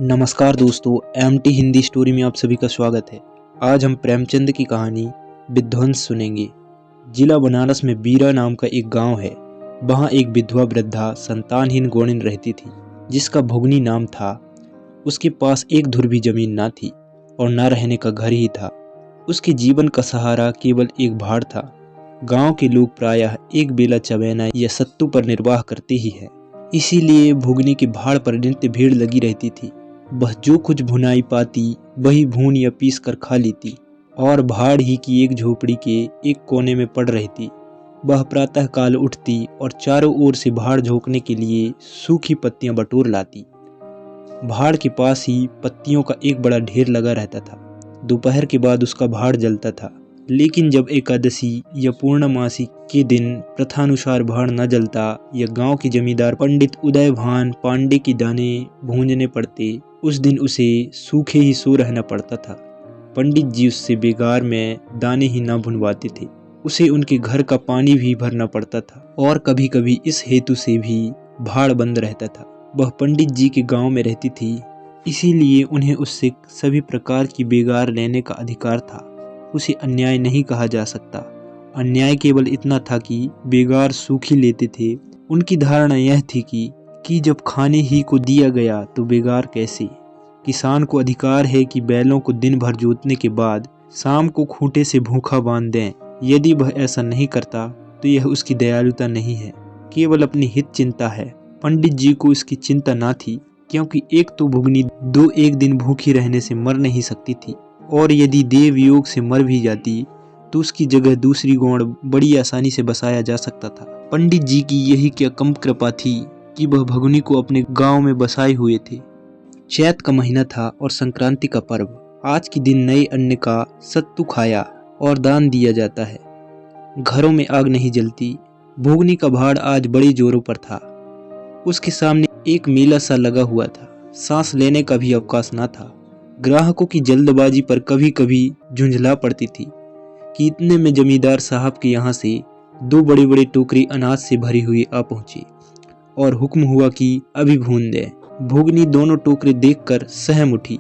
नमस्कार दोस्तों, MT Hindi story में आप सभी का स्वागत है। आज हम प्रेमचंद की कहानी विध्वंस सुनेंगे। जिला बनारस में बीरा नाम का एक गांव है। वहां एक विधवा वृद्धा संतानहीन गौड़िन रहती थी, जिसका भुगनी नाम था। उसके पास एक धुर भी जमीन ना थी और ना रहने का घर ही था। उसके जीवन का सहारा केवल एक भाड़ था। गांव के लोग प्रायः एक बेला चबैना या सत्तू पर निर्वाह करते ही है, इसीलिए भुगनी के भाड़ पर नित्य भीड़ लगी रहती थी। वह जो कुछ भुनाई पाती वही भून या पीस कर खा लेती और भाड़ ही की एक झोपड़ी के एक कोने में पड़ रहती। वह प्रातः काल उठती और चारों ओर से भाड़ झोंकने के लिए सूखी पत्तियां बटोर लाती। भाड़ के पास ही पत्तियों का एक बड़ा ढेर लगा रहता था। दोपहर के बाद उसका भाड़ जलता था, लेकिन जब एकादशी या पूर्णमासी के दिन प्रथानुसार भाड़ न जलता या गांव के जमींदार पंडित उदयभान पांडे की दाने भूंजने पड़ते, उस दिन उसे सूखे ही सो रहना पड़ता था। पंडित जी उससे बेगार में दाने ही न भुनवाते थे, उसे उनके घर का पानी भी भरना पड़ता था और कभी कभी इस हेतु से भी भाड़ बंद रहता था। वह पंडित जी के गांव में रहती थी, इसीलिए उन्हें उससे सभी प्रकार की बेगार लेने का अधिकार था। उसे अन्याय नहीं कहा जा सकता। अन्याय केवल इतना था कि बेगार सूखी लेते थे। उनकी धारणा यह थी कि जब खाने ही को दिया गया तो बेगार कैसे। किसान को अधिकार है कि बैलों को दिन भर जोतने के बाद शाम को खूंटे से भूखा बांध दें। यदि वह ऐसा नहीं करता तो यह उसकी दयालुता नहीं है, केवल अपनी हित चिंता है। पंडित जी को इसकी चिंता ना थी, क्योंकि एक तो भुगनी एक दिन भूखी रहने से मर नहीं सकती थी, और यदि देव योग से मर भी जाती तो उसकी जगह दूसरी गौड़ बड़ी आसानी से बसाया जा सकता था। पंडित जी की यही क्या कम कृपा थी कि वह भगुनी को अपने गांव में बसाए हुए थे। चैत का महीना था और संक्रांति का पर्व। आज के दिन नए अन्न का सत्तू खाया और दान दिया जाता है। घरों में आग नहीं जलती। भुगनी का भाड़ आज बड़े जोरों पर था। उसके सामने एक मेला सा लगा हुआ था। सांस लेने का भी अवकाश ना था। ग्राहकों की जल्दबाजी पर कभी कभी झुंझला पड़ती थी कि इतने में जमींदार साहब के यहाँ से दो बड़े बड़े टोकरी अनाज से भरी हुई आ पहुंची और हुक्म हुआ कि अभी भून दे। भुगनी दोनों टोकरे देखकर सहम उठी।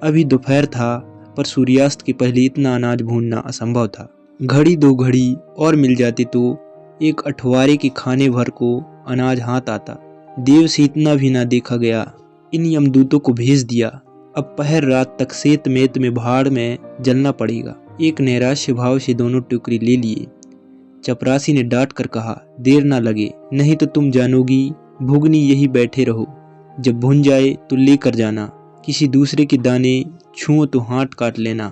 अभी दोपहर था, पर सूर्यास्त के पहले इतना अनाज भूनना असंभव था। घड़ी दो घड़ी और मिल जाती तो एक अठवारे के खाने भर को अनाज हाथ आता। देव से इतना भी ना देखा गया। इन यमदूतों को भेज दिया। अब पहर रात तक सेत मेत में भाड़ में जलना पड़ेगा। एक नैराश्य भाव से दोनों टोकरी ले लिए। चपरासी ने डांट कर कहा, देर ना लगे, नहीं तो तुम जानोगी। भुगनी यही बैठे रहो, जब भुन जाए तो लेकर जाना। किसी दूसरे के दाने छुओ तो हाथ काट लेना।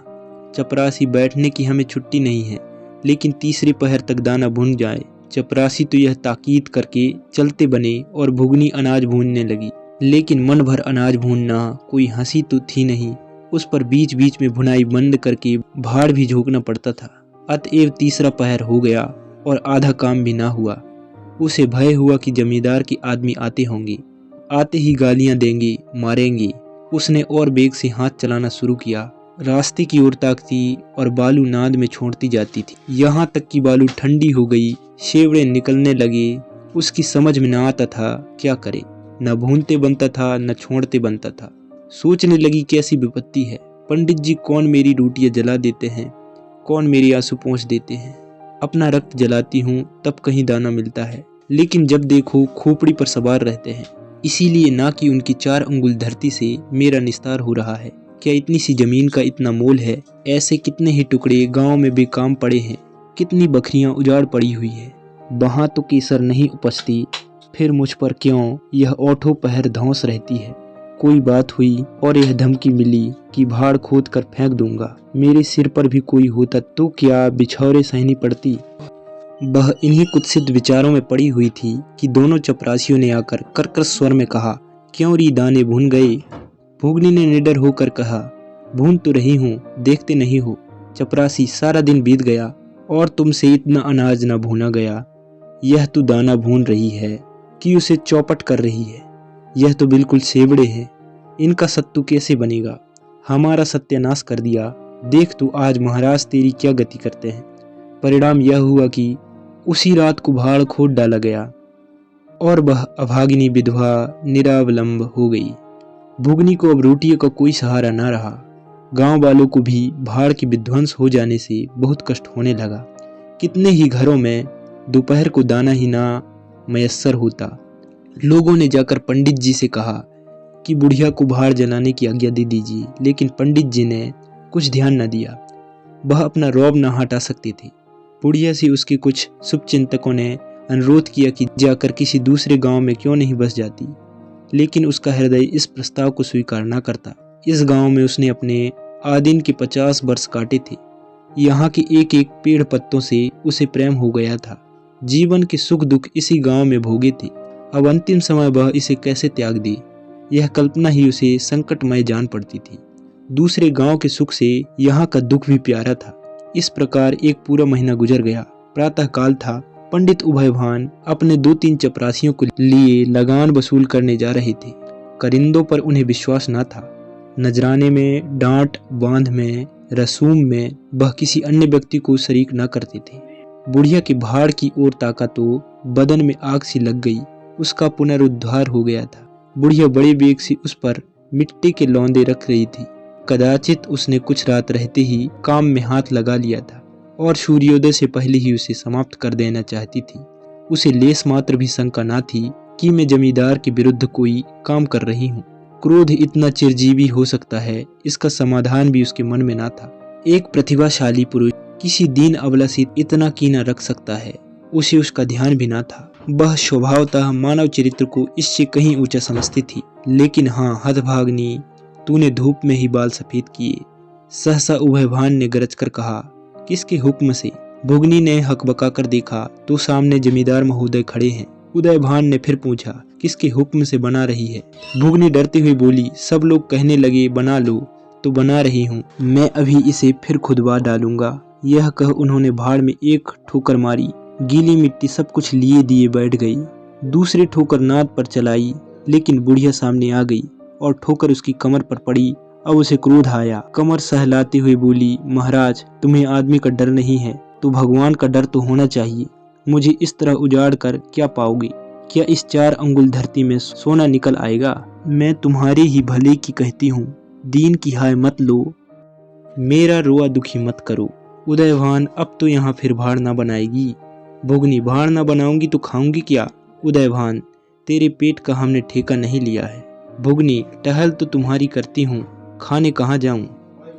चपरासी, बैठने की हमें छुट्टी नहीं है, लेकिन तीसरे पहर तक दाना भुन जाए। चपरासी तो यह ताकीद करके चलते बने और भुगनी अनाज भूनने लगी। लेकिन मन भर अनाज भूनना कोई हंसी तो थी नहीं। उस पर बीच बीच में भुनाई बंद करके भाड़ भी झोंकना पड़ता था। अतएव तीसरा पहर हो गया और आधा काम भी ना हुआ। उसे भय हुआ कि जमींदार के आदमी आते होंगे। आते ही गालियां देंगे, मारेंगे। उसने और बेग से हाथ चलाना शुरू किया। रास्ते की ओर ताकती और बालू नाद में छोड़ती जाती थी, यहाँ तक कि बालू ठंडी हो गई, शेवड़े निकलने लगे। उसकी समझ में न आता था क्या करे। न भूनते बनता था, न छोड़ते बनता था। सोचने लगी, कैसी विपत्ति है। पंडित जी कौन मेरी रोटियां जला देते हैं, कौन मेरी आंसू पोंछ देते हैं। अपना रक्त जलाती हूँ तब कहीं दाना मिलता है, लेकिन जब देखो खोपड़ी पर सवार रहते हैं। इसीलिए ना कि उनकी 4 अंगुल धरती से मेरा निस्तार हो रहा है। क्या इतनी सी जमीन का इतना मोल है? ऐसे कितने ही टुकड़े गांव में बेकाम पड़े हैं, कितनी बकरियां उजाड़ पड़ी हुई है। वहां तो केसर नहीं उपजती, फिर मुझ पर क्यों यह ओठों पहर धौंस रहती है। कोई बात हुई और यह धमकी मिली कि भाड़ खोद कर फेंक दूंगा। मेरे सिर पर भी कोई होता तो क्या बिछौरे सहनी पड़ती। वह इन्हीं कुत्सित विचारों में पड़ी हुई थी कि दोनों चपरासियों ने आकर कर्कश स्वर में कहा, क्यों री दाने भून गए? भुगनी ने निडर होकर कहा, भून तो रही हूँ, देखते नहीं हो। चपरासी, सारा दिन बीत गया और तुमसे इतना अनाज न भूना गया। यह तो दाना भून रही है कि उसे चौपट कर रही है। यह तो बिल्कुल सेवड़े हैं। इनका सत्तू कैसे बनेगा? हमारा सत्यानाश कर दिया। देख तो आज महाराज तेरी क्या गति करते हैं। परिणाम यह हुआ कि उसी रात को भाड़ खोद डाला गया और वह अभागिनी विधवा निरावलंब हो गई। भुगनी को अब रोटियों का कोई सहारा न रहा। गांव वालों को भी बाढ़ के विध्वंस हो जाने से बहुत कष्ट होने लगा। कितने ही घरों में दोपहर को दाना ही ना मयस्सर होता। लोगों ने जाकर पंडित जी से कहा कि बुढ़िया को बाहर जलाने की आज्ञा दे दीजिए, लेकिन पंडित जी ने कुछ ध्यान न दिया। वह अपना रौब न हटा सकते थे। बुढ़िया से उसके कुछ शुभचिंतकों ने अनुरोध किया कि जाकर किसी दूसरे गांव में क्यों नहीं बस जाती, लेकिन उसका हृदय इस प्रस्ताव को स्वीकार न करता। इस गांव में उसने अपने आदिन के 50 वर्ष काटे थे। यहाँ के एक एक पेड़ पत्तों से उसे प्रेम हो गया था। जीवन के सुख दुख इसी गांव में भोगे थे। अब अंतिम समय वह इसे कैसे त्याग दे, यह कल्पना ही उसे संकटमय जान पड़ती थी। दूसरे गांव के सुख से यहाँ का दुख भी प्यारा था। इस प्रकार एक पूरा महीना गुजर गया। प्रातः काल था। पंडित उभयभान अपने 2-3 चपरासियों को लिए लगान वसूल करने जा रहे थे। करिंदों पर उन्हें विश्वास न था। नजराने में, डांट बांध में, रसूम में वह किसी अन्य व्यक्ति को शरीक न करते थे। बुढ़िया की भाड़ की ओर ताका तो बदन में आग सी लग गई। उसका पुनरुद्धार हो गया था। बुढ़िया बड़े वेग से उस पर मिट्टी के लौंदे रख रही थी। कदाचित उसने कुछ रात रहते ही काम में हाथ लगा लिया था और सूर्योदय से पहले ही उसे समाप्त कर देना चाहती थी। उसे लेस मात्र भी शंका न थी कि मैं जमींदार के विरुद्ध कोई काम कर रही हूँ। क्रोध इतना चिरजीवी हो सकता है, इसका समाधान भी उसके मन में न था। एक प्रतिभाशाली पुरुष किसी दीन अबला से इतना कीना रख सकता है, उसे उसका ध्यान भी न था। वह स्वभावतः मानव चरित्र को इससे कहीं ऊंचा समझती थी। लेकिन हाँ हतभाग्नि, तूने धूप में ही बाल सफेद किए। सहसा उभयभान ने गरज कर कहा, किसके हुक्म से? भुगनी ने हकबका कर देखा तो सामने जमींदार महोदय खड़े हैं। उदयभान ने फिर पूछा, किसके हुक्म से बना रही है? भुगनी डरती हुई बोली, सब लोग कहने लगे बना लो तो बना रही हूँ, मैं अभी इसे फिर खुदवा डालूंगा। यह कह उन्होंने भाड़ में एक ठोकर मारी। गीली मिट्टी सब कुछ लिए दिए बैठ गई। दूसरी ठोकर नाद पर चलाई, लेकिन बुढ़िया सामने आ गई और ठोकर उसकी कमर पर पड़ी। अब उसे क्रोध आया। कमर सहलाती हुई बोली, महाराज तुम्हें आदमी का डर नहीं है तो भगवान का डर तो होना चाहिए। मुझे इस तरह उजाड़ कर क्या पाओगे? क्या इस 4 अंगुल धरती में सोना निकल आएगा? मैं तुम्हारे ही भले की कहती हूँ, दीन की हाय मत लो, मेरा रोआ दुखी मत करो। उदयभान, अब तो यहाँ फिर भाड़ ना बनाएगी। भुगनी, भाड़ ना बनाऊंगी तो खाऊंगी क्या? उदयभान, तेरे पेट का हमने ठेका नहीं लिया है। भुगनी, टहल तो तुम्हारी करती हूँ, खाने कहाँ जाऊँ?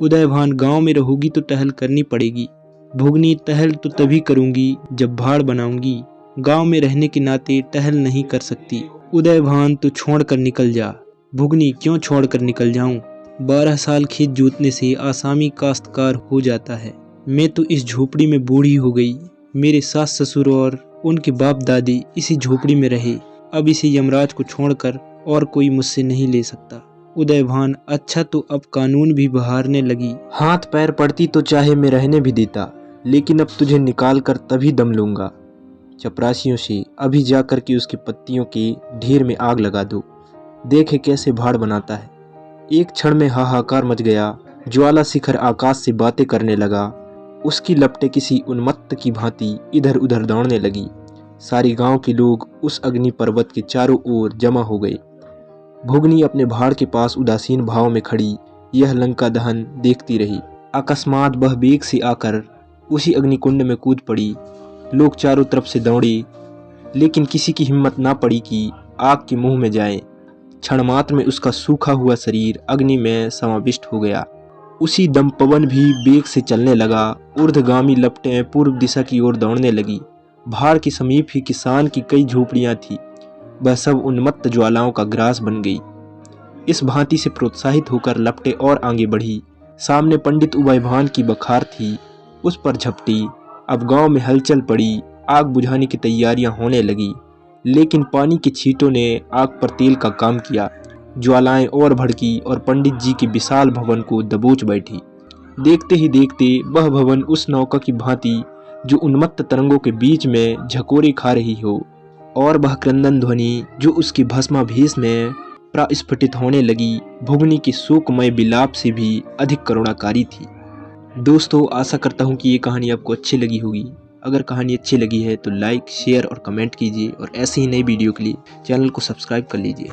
उदयभान, गांव में रहोगी तो टहल करनी पड़ेगी। भुगनी, टहल तो तभी करूंगी जब भाड़ बनाऊंगी, गांव में रहने के नाते टहल नहीं कर सकती। उदयभान, तो छोड़ कर निकल जा। भुगनी, क्यों छोड़ कर निकल जाऊं? 12 साल खेत जोतने से आसामी काश्तकार हो जाता है। मैं तो इस झोपड़ी में बूढ़ी हो गई। मेरे सास ससुर और उनके बाप दादी इसी झोपड़ी में रहे। अब इसे यमराज को छोड़कर और कोई मुझसे नहीं ले सकता। उदयभान, अच्छा तो अब कानून भी बहारने लगी। हाथ पैर पड़ती तो चाहे मैं रहने भी देता, लेकिन अब तुझे निकाल कर तभी दम लूंगा। चपरासियों से अभी जाकर के उसकी पत्तियों के ढेर में आग लगा दो, देखे कैसे भाड़ बनाता है। एक क्षण में हाहाकार मच गया। ज्वाला शिखर आकाश से बातें करने लगा। उसकी लपटें किसी उन्मत्त की भांति इधर उधर दौड़ने लगी। सारी गांव के लोग उस अग्नि पर्वत के चारों ओर जमा हो गए। भुगनी अपने भाड़ के पास उदासीन भाव में खड़ी यह लंका दहन देखती रही। अकस्मात वह बेग से आकर उसी अग्निकुंड में कूद पड़ी। लोग चारों तरफ से दौड़े, लेकिन किसी की हिम्मत ना पड़ी कि आग के मुंह में जाए। क्षण मात्र में उसका सूखा हुआ शरीर अग्नि में समाविष्ट हो गया। उसी दम पवन भी बेग से चलने लगा। ऊर्ध्वगामी लपटें पूर्व दिशा की ओर दौड़ने लगी। भाड़ के समीप ही किसान की कई झोपड़ियां थी, वह सब उन्मत्त ज्वालाओं का ग्रास बन गई। इस भांति से प्रोत्साहित होकर लपटें और आगे बढ़ी। सामने पंडित उभयभान की बखार थी, उस पर झपटी। अब गांव में हलचल पड़ी। आग बुझाने की तैयारियां होने लगी, लेकिन पानी की छींटों ने आग पर तेल का काम किया। ज्वालाएं और भड़की और पंडित जी के विशाल भवन को दबोच बैठी। देखते ही देखते वह भवन उस नौका की भांति जो उन्मत्त तरंगों के बीच में झकोरे खा रही हो, और वह क्रंदन ध्वनि जो उसकी भस्माभीष में प्रस्फुटित होने लगी भुगनी के शोकमय विलाप से भी अधिक करुणाकारी थी। दोस्तों, आशा करता हूँ कि ये कहानी आपको अच्छी लगी होगी। अगर कहानी अच्छी लगी है तो लाइक, शेयर और कमेंट कीजिए, और ऐसे ही नई वीडियो के लिए चैनल को सब्सक्राइब कर लीजिए।